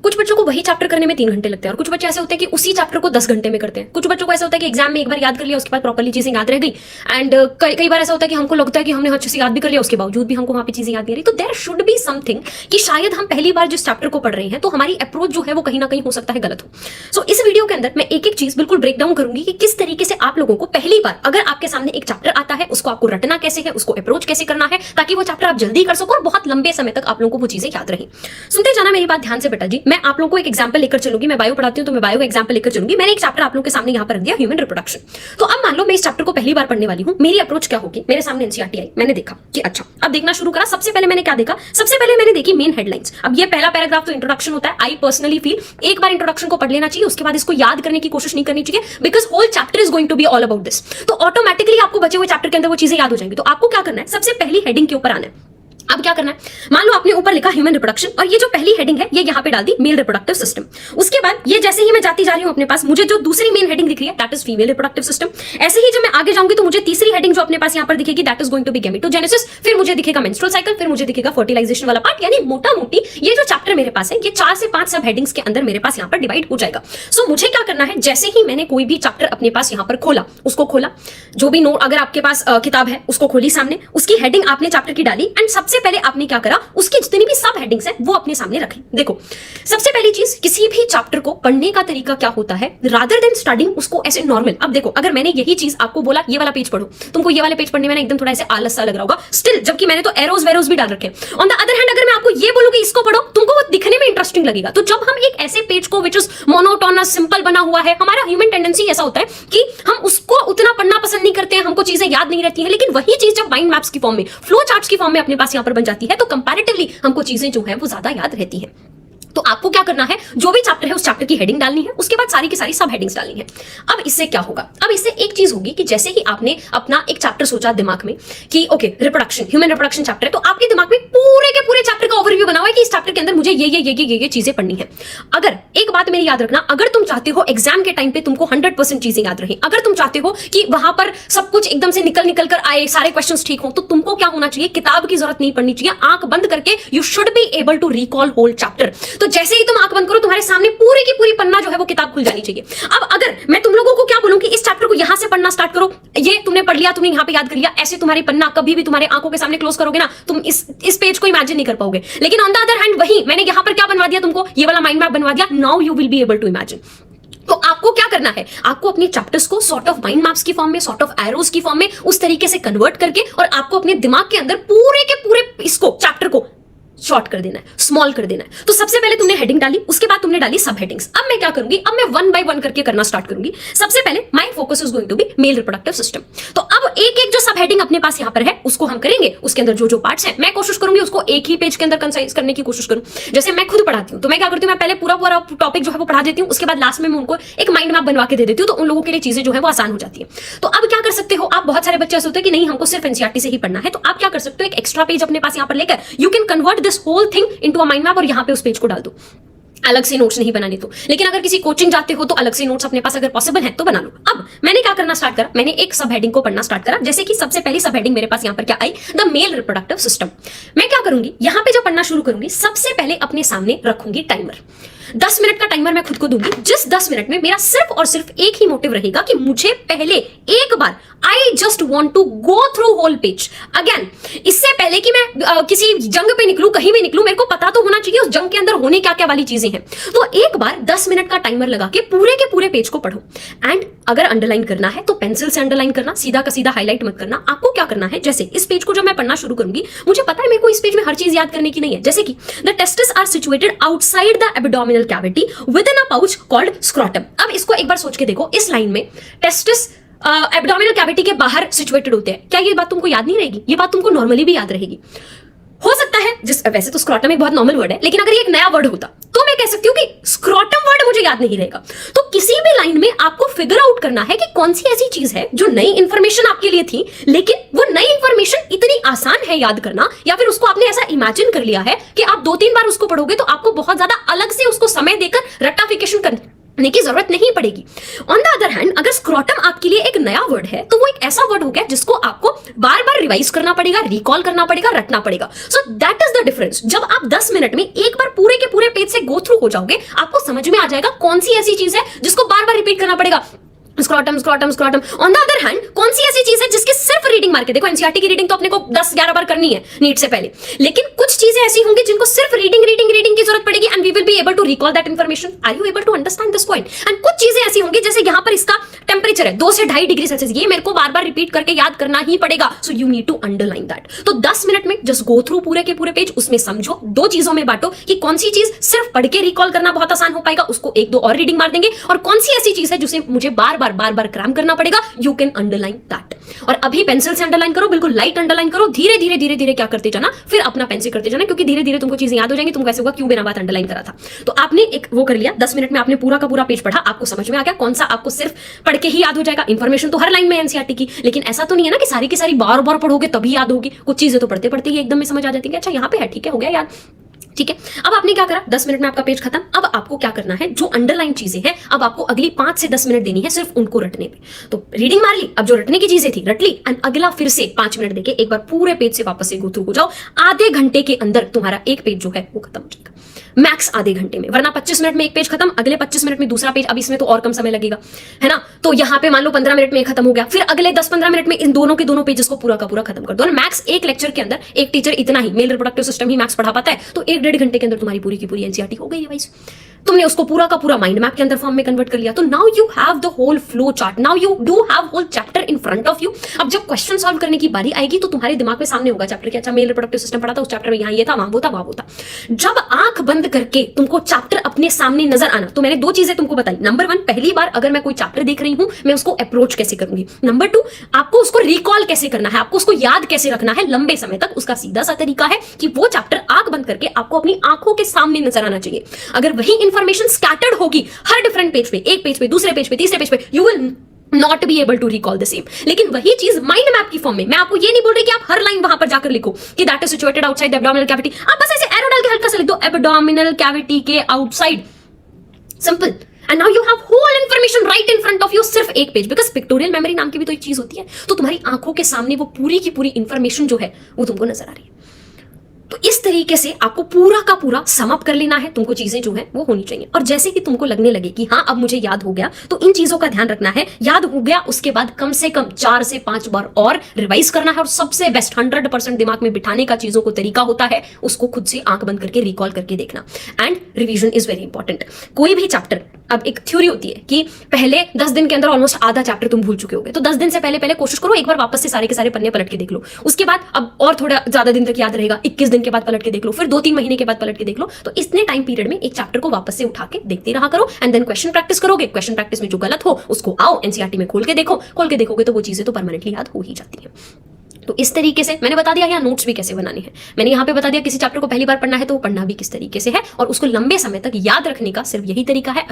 कुछ बच्चों को वही चैप्टर करने में 3 घंटे लगते हैं और कुछ बच्चे ऐसे होते हैं कि उसी चैप्टर को 10 घंटे में करते हैं। कुछ बच्चों को ऐसा होता है कि एग्जाम में एक बार याद कर लिया, उसके बाद प्रॉपर्ली चीजें याद रह गई। एंड कई बार ऐसा होता है कि हमको लगता है कि हमने अच्छे से याद भी कर लिया, उसके बावजूद भी हमको वहां पे चीजें याद नहीं रही। तो देयर शुड बी समथिंग कि शायद हम पहली बार जिस चैप्टर को पढ़ रहे हैं तो हमारी अप्रोच जो है वो कहीं ना कहीं हो सकता है गलत हो। सो इस वीडियो के अंदर मैं एक एक चीज बिल्कुल ब्रेक डाउन करूंगी कि किस तरीके से आप लोगों को पहली बार अगर आपके सामने एक चैप्टर आता है उसको आपको रटना कैसे है, उसको अप्रोच कैसे करना है, ताकि वो चैप्टर आप जल्दी कर सको और बहुत लंबे समय तक आप लोगों को वो चीजें याद रही। सुनते जाना मेरी बात ध्यान से बेटा जी। मैं आप लोगों को एक एग्जांपल लेकर चलूंगी, मैं बायो पढ़ाती हूं तो मैं बायो का एग्जांपल लेकर चलूंगी। मैंने एक चैप्टर आप लोगों के सामने यहां पर रख दिया, ह्यूमन रिप्रोडक्शन। तो अब मान लो मैं इस चैप्टर को पहली बार पढ़ने वाली हूं, मेरी अप्रोच क्या होगी। मेरे सामने एनसीईआरटी आई, मैंने देखा कि अच्छा अब देखना शुरू करा। सबसे पहले मैंने क्या देखा, सबसे पहले मैंने देखी मेन हेडलाइंस। अब ये पहला पैराग्राफ तो इंट्रोडक्शन होता है। आई पर्सनली फील एक बार इंट्रोडक्शन को पढ़ लेना चाहिए, उसके बाद इसको याद करने की कोशिश नहीं करनी चाहिए, because whole chapter is going to be all about this. तो ऑटोमेटिकली आपको बचे हुए चैप्टर के अंदर वो चीजें याद हो जाएंगी। तो आपको क्या करना है, सबसे पहली हेडिंग के ऊपर आना है। अब क्या करना है, मान लो आपने ऊपर लिखा ह्यूमन रिप्रोडक्शन और ये जो पहली हेडिंग है ये यहां पे डाल दी मेल रिप्रोडक्टिव सिस्टम। उसके बाद ये जैसे ही मैं जाती जा रही हूं अपने पास, मुझे जो दूसरी मेन हेडिंग दिख रही है that is female reproductive system. ऐसे ही जब मैं आगे जाऊंगी तो मुझे तीसरी हेडिंग जो अपने पास यहां पर दिखेगी that is going to be gametogenesis. फिर मुझे दिखेगा मेंस्ट्रुअल साइकिल, फिर मुझे दिखेगा फर्टिलाइजेशन वाला पार्ट। यानी मोटा मोटी ये जो चैप्टर मेरे पास है ये 4 से 5 सब हेडिंग्स के अंदर मेरे पास यहां पर डिवाइड हो जाएगा। सो मुझे क्या करना है, जैसे ही मैंने कोई भी चैप्टर अपने पास यहां पर खोला, उसको खोला, जो भी नोट अगर आपके पास किताब है उसको खोली सामने, उसकी हेडिंग आपने चैप्टर की डाली एंड सबसे पहले आपने क्या करा, उसकी जितनी भी सब हेडिंग्स हैं वो अपने सामने रखें। देखो सबसे पहली चीज, किसी भी चैप्टर को पढ़ने का तरीका क्या होता है, रादर देन स्टडिंग उसको ऐसे नॉर्मल। अब देखो अगर मैंने यही चीज आपको बोला ये वाला पेज पढ़ो, तुमको ये वाले पेज पढ़ने में एकदम थोड़ा ऐसे आलस सा लग रहा होगा स्टिल, जबकि मैंने तो एरोज वेरोज भी डाल रखे हैं। ऑन द अदर हैंड अगर मैं आपको ये बोलूंगी इसको पढ़ो, तुमको वो दिखने में इंटरेस्टिंग लगेगा। तो जब हम एक ऐसे पेज को विच इज मोनोटोनस सिंपल बना हुआ है, हमारा ह्यूमन टेंडेंसी ऐसा होता है कि हम उसको उतना पढ़ना पसंद नहीं करते हैं, हमको चीजें याद नहीं रहती हैं। लेकिन वही चीज जब माइंड मैप्स की फॉर्म में, फ्लो चार्ट्स की फॉर्म में अपने पास यहां पर बन जाती है तो कंपैरेटिवली हमको चीजें जो है वो ज्यादा याद रहती हैं। तो आपको क्या करना है, जो भी चैप्टर है उस चैप्टर की हेडिंग डालनी है, उसके बाद सारी की सारी सब हेडिंग्स डालनी है। अब इससे क्या होगा, अब इससे एक चीज होगी कि जैसे ही आपने अपना एक चैप्टर सोचा दिमाग में कि okay reproduction, human reproduction chapter है, तो आपके दिमाग में पूरे के पूरे चैप्टर का ओवरव्यू बना हुआ है कि इस चैप्टर के अंदर मुझे ये चीजें पढ़नी है। अगर एक बात मेरी याद रखना, अगर तुम चाहते हो एग्जाम के टाइम पे तुमको 100% चीजें याद रही, अगर तुम चाहते हो कि वहां पर सब कुछ एकदम से निकल कर आए, सारे क्वेश्चंस ठीक हो, तो तुमको क्या होना चाहिए, किताब की जरूरत नहीं पड़नी चाहिए। आंख बंद करके you should be able to recall whole chapter. तो जैसे ही तुम आंख करो तुम्हारे सामने पूरी की पूरी पन्ना जो है वो किताब खुल जानी चाहिए। अब अगर मैं तुम लोगों को क्या बोलूं कि इस चैप्टर को यहां से पढ़ना स्टार्ट करो, ये तुमने पढ़ लिया, तुमने यहां पे याद कर लिया, ऐसे तुम्हारी पन्ना कभी भी तुम्हारे आंखों के सामने क्लोज करोगे ना, तुम इस पेज को इमेजिन नहीं कर पाओगे। लेकिन ऑन द अदर हैंड वही मैंने यहां पर क्या बनवा दिया तुमको, ये वाला माइंड मैप बनवा दिया। Now you will be able to imagine. तो आपको क्या करना है, आपको अपने चैप्टर्स को सॉर्ट ऑफ माइंड मैप्स की फॉर्म में, सॉर्ट ऑफ एरोज की फॉर्म में उस तरीके से कन्वर्ट करके और आपको अपने दिमाग के अंदर पूरे के पूरे इसको चैप्टर को शॉर्ट कर देना है, स्मॉल कर देना है। तो सबसे पहले तुमने हेडिंग डाली, उसके बाद तुमने डाली सब हेडिंग्स। अब मैं क्या करूंगी, अब मैं 1 बाय 1 करके करना स्टार्ट करूंगी। सबसे पहले my focus is going to be male reproductive system. तो अब एक एक जो सब हेडिंग अपने पास यहां पर है उसको हम करेंगे, उसके अंदर जो जो पार्ट्स हैं मैं कोशिश करूंगी उसको एक ही पेज के अंदर कंसाइज करने की कोशिश करूं। जैसे मैं खुद पढ़ाती हूं तो मैं क्या करती हूं, मैं पहले पूरा टॉपिक जो है वो पढ़ा देती हूं, उसके बाद लास्ट में मैं उनको एक माइंड मैप बनवा के दे देती हूं, तो उन लोगों के लिए चीजें जो है वो आसान हो जाती है। तो अब क्या कर सकते हो आप, बहुत सारे बच्चे ऐसे होते हैं कि नहीं हमको सिर्फ एनसीईआरटी से ही पढ़ना है, तो आप क्या कर सकते हो, एक एक्स्ट्रा पेज अपने पास यहां पर लेकर you can convert this whole thing into a mind map और यहां पे उस पेज को डाल दो। अलग से नोट्स नहीं बनाने तो, लेकिन अगर किसी कोचिंग जाते हो तो अलग से नोट्स अपने पास अगर पॉसिबल है तो बना लो। अब मैंने क्या करना स्टार्ट करा, मैंने एक सब हेडिंग को पढ़ना स्टार्ट करा। जैसे कि सबसे पहली सब हेडिंग मेरे पास यहां पर क्या आई, द मेल रिप्रोडक्टिव सिस्टम। मैं क्या करूंगी, यहां पे जब पढ़ना शुरू करूंगी सबसे पहले अपने सामने रखूंगी टाइमर। 10 मिनट का टाइमर मैं खुद को दूंगी, जिस 10 मिनट में मेरा सिर्फ और सिर्फ एक ही मोटिव रहेगा कि मुझे पहले एक बार I just want to go through whole page again. इससे पहले कि मैं किसी जंग पे निकलूं, कहीं भी निकलूं, मेरे को पता तो होना चाहिए उस जंग के अंदर होने क्या क्या वाली चीजें हैं। तो एक बार 10 मिनट का टाइमर लगा के पूरे पेज को पढ़ो। एंड अगर अंडरलाइन करना है तो पेंसिल से अंडरलाइन करना, सीधा का सीधा हाईलाइट मत करना। आपको क्या करना है, जैसे इस पेज को जब मैं पढ़ना शुरू करूंगी, मुझे पता है मेरे को इस पेज में हर चीज याद करने की नहीं है। जैसे कि the testes are situated outside the abdominal cavity within a pouch called scrotum. अब इसको एक बार सोच के देखो, इस लाइन में टेस्टिस एब्डोमिनल कैविटी के बाहर सिचुएटेड होते हैं। क्या ये बात तुमको याद नहीं रहेगी? ये बात तुमको नॉर्मली भी याद रहेगी। हो सकता है वैसे तो स्क्रॉटम एक बहुत नॉर्मल वर्ड है, लेकिन अगर ये एक नया वर्ड होता तो मैं कह सकती हूँ कि स्क्रॉटम वर्ड मुझे याद नहीं रहेगा। तो किसी भी लाइन में आपको फिगर आउट करना है कि कौन सी ऐसी चीज है जो नई इंफॉर्मेशन आपके लिए थी, लेकिन वो नई इंफॉर्मेशन इतनी आसान है याद करना, या फिर उसको आपने ऐसा इमेजिन कर लिया है कि आप 2-3 बार उसको पढ़ोगे तो आपको बहुत ज्यादा अलग से उसको समय देकर रट्टाफिकेशन की जरूरत नहीं पड़ेगी। ऑन द अदर हैंड, अगर स्क्रॉटम आपके लिए एक नया वर्ड है तो वो एक ऐसा वर्ड हो गया जिसको आपको बार बार रिवाइज करना पड़ेगा, रिकॉल करना पड़ेगा, रटना पड़ेगा। So that is the difference. जब आप 10 मिनट में एक बार पूरे के पूरे पेज से गो थ्रू हो जाओगे, आपको समझ में आ जाएगा कौन सी ऐसी चीज है जिसको बार बार रिपीट करना पड़ेगा। Scrotum scrotum scrotum. On the other hand, कौन सी ऐसी चीज है जिसकी सिर्फ रीडिंग मार के देखो, एनसीईआरटी की रीडिंग तो अपने को 10-11 बार करनी है नीट से पहले, लेकिन कुछ चीजें ऐसी होंगी जिनको सिर्फ रीडिंग रीडिंग रीडिंग की जरूरत पड़ेगी and we will be able to recall that information. Are you able to understand this point? And कुछ चीजें ऐसी होंगी जैसे यहां पर इसका टेम्परेचर है 2 से 2.5 डिग्री सेल्सियस, ये मेरे को बार बार रिपीट करके याद करना ही पड़ेगा। So you need to underline that. तो 10 मिनट में जस्ट गो थ्रू पूरे के पूरे पेज, उसमें समझो, 2 चीजों में बांटो कि कौन सी चीज सिर्फ पढ़ के रिकॉल करना बहुत आसान हो पाएगा, उसको 1-2 और रीडिंग मार देंगे, और कौन सी ऐसी चीज है जिसे मुझे बार बार क्रैम करना पड़ेगा। You can underline that. और अभी पेंसिल से अंडरलाइन करो, बिल्कुल लाइट अंडरलाइन करो, धीरे धीरे धीरे धीरे क्या करते जाना, फिर अपना पेन से करते जाना, क्योंकि धीरे धीरे तुमको चीजें याद हो जाएंगी। तुमको ऐसे होगा क्यों बिना बात अंडरलाइन करा था। तो आपने एक वो कर लिया, 10 मिनट में आपने पूरा का पूरा पेज पढ़ा, आपको समझ में आ गया कौन सा आपको सिर्फ पढ़ के ही याद हो जाएगा। इंफॉर्मेशन तो हर लाइन में एनसीईआरटी की, लेकिन ऐसा तो नहीं है ना कि सारी की सारी बार बार पढ़ोगे तभी याद होगी। कुछ चीजें तो पढ़ते पढ़ते ही एकदम में समझ आ जाती है, अच्छा यहाँ पे है, ठीक है, हो गया याद। ठीक है, अब आपने क्या करा, 10 मिनट में आपका पेज खत्म। अब आपको क्या करना है, जो अंडरलाइन चीजें हैं अब आपको अगली 5 से 10 मिनट देनी है सिर्फ उनको रटने पे। तो रीडिंग मार ली, अब जो रटने की चीजें थी रट ली, एंड अगला फिर से 5 मिनट देके एक बार पूरे पेज से वापस से गो थ्रू हो जाओ। आधे घंटे के अंदर तुम्हारा एक पेज जो है वो खत्म हो जाएगा, मैक्स आधे घंटे में। वरना 25 मिनट में एक पेज खत्म, अगले 25 मिनट में दूसरा पेज। अब इसमें तो और कम समय लगेगा, है ना। तो यहाँ पे मान लो 15 मिनट में एक खत्म हो गया, फिर अगले 10-15 मिनट में इन दोनों के दोनों पेजेस को पूरा का पूरा खत्म कर दो। मैक्स एक लेक्चर के अंदर एक टीचर इतना ही, मेल रिप्रोडक्टिव सिस्टम ही मैक्स पढ़ा पाता है, तो 1-1.5 घंटे के अंदर तुम्हारी पूरी की पूरी एनसीईआरटी हो गई है वाइस। तुमने उसको पूरा का पूरा माइंड मैप के अंदर फॉर्म में कन्वर्ट कर लिया। तो now you have the whole flow chart, now you do have whole chapter in front of you. अब जब क्वेश्चन सॉल्व करने की बारी आएगी तो तुम्हारे दिमाग में सामने होगा चैप्टर के, अच्छा मेल रिप्रोडक्टिव सिस्टम पढ़ा था, उस चैप्टर में यहाँ ये था, वहां वो था, वहां वो था। जब आंख बंद करके तुमको चैप्टर अपने सामने नजर आना, तो मैंने 2 चीजें तुमको बताई। नंबर 1, पहली बार अगर मैं कोई चैप्टर देख रही हूं, मैं उसको अप्रोच कैसे करूंगी। नंबर 2, आपको उसको रिकॉल कैसे करना है, आपको उसको याद कैसे रखना है लंबे समय तक। उसका सीधा सा तरीका है कि वो चैप्टर आंख बंद करके आपको अपनी आंखों के सामने नजर आना चाहिए। अगर वही इंफॉर्मेशन स्कैटर्ड होगी हर डिफरेंट पेज पे, एक पेज पे, दूसरे पेज पे, तीसरे पेज पे, you will not be able to recall the same. लेकिन वही चीज माइंड मैप की फॉर्म में, मैं आपको ये नहीं बोल रही कि आप हर लाइन वहां पर जाकर लिखो कि that is situated outside the abdominal cavity. आप बस ऐसे एरो डाल के हल्का सा लिख दो, एब्डोमिनल कैविटी के outside, simple. And now you have whole information right in front of you, सिर्फ एक पेज। बिकॉज पिक्टोरियल मेमोरी नाम की भी तो एक चीज होती है, तो तुम्हारी आंखों के सामने वो पूरी की पूरी इंफॉर्मेशन जो है वो तुमको नजर आ रही है। तो इस तरीके से आपको पूरा का पूरा सम अप कर लेना है, तुमको चीजें जो है वो होनी चाहिए। और जैसे कि तुमको लगने लगे कि हाँ अब मुझे याद हो गया, तो इन चीजों का ध्यान रखना है। याद हो गया उसके बाद कम से कम 4 से 5 बार और रिवाइज करना है। और सबसे बेस्ट 100% दिमाग में बिठाने का चीजों को तरीका होता है उसको खुद से आंख बंद करके रिकॉल करके देखना। And revision is very important. कोई भी चैप्टर, अब एक थ्योरी होती है कि पहले 10 दिन के अंदर ऑलमोस्ट आधा चैप्टर तुम भूल चुके होगे, तो 10 दिन से पहले कोशिश करो एक बार वापस से सारे के सारे पन्ने पलट के देख लो। उसके बाद अब और थोड़ा ज्यादा दिन तक याद रहेगा, 21 दिन के बाद पलट के देख लो, फिर 2-3 महीने के बाद पलट के देख लो। तो इतने टाइम पीरियड में एक चैप्टर को वापस से उठा के देखते रहा करो एंड देन क्वेश्चन प्रैक्टिस करोगे। क्वेश्चन प्रैक्टिस में जो गलत हो उसको आओ एनसीईआरटी में खोल के देखो, खोल के देखोगे तो वो चीजें तो परमानेंटली याद हो ही जाती है। तो इस तरीके से मैंने बता दिया यहाँ नोट्स भी कैसे बनाने हैं। मैंने यहाँ पे बता दिया किसी चैप्टर को पहली बार पढ़ना है तो वो पढ़ना भी किस तरीके से है, और उसको लंबे समय तक याद रखने का सिर्फ यही तरीका है।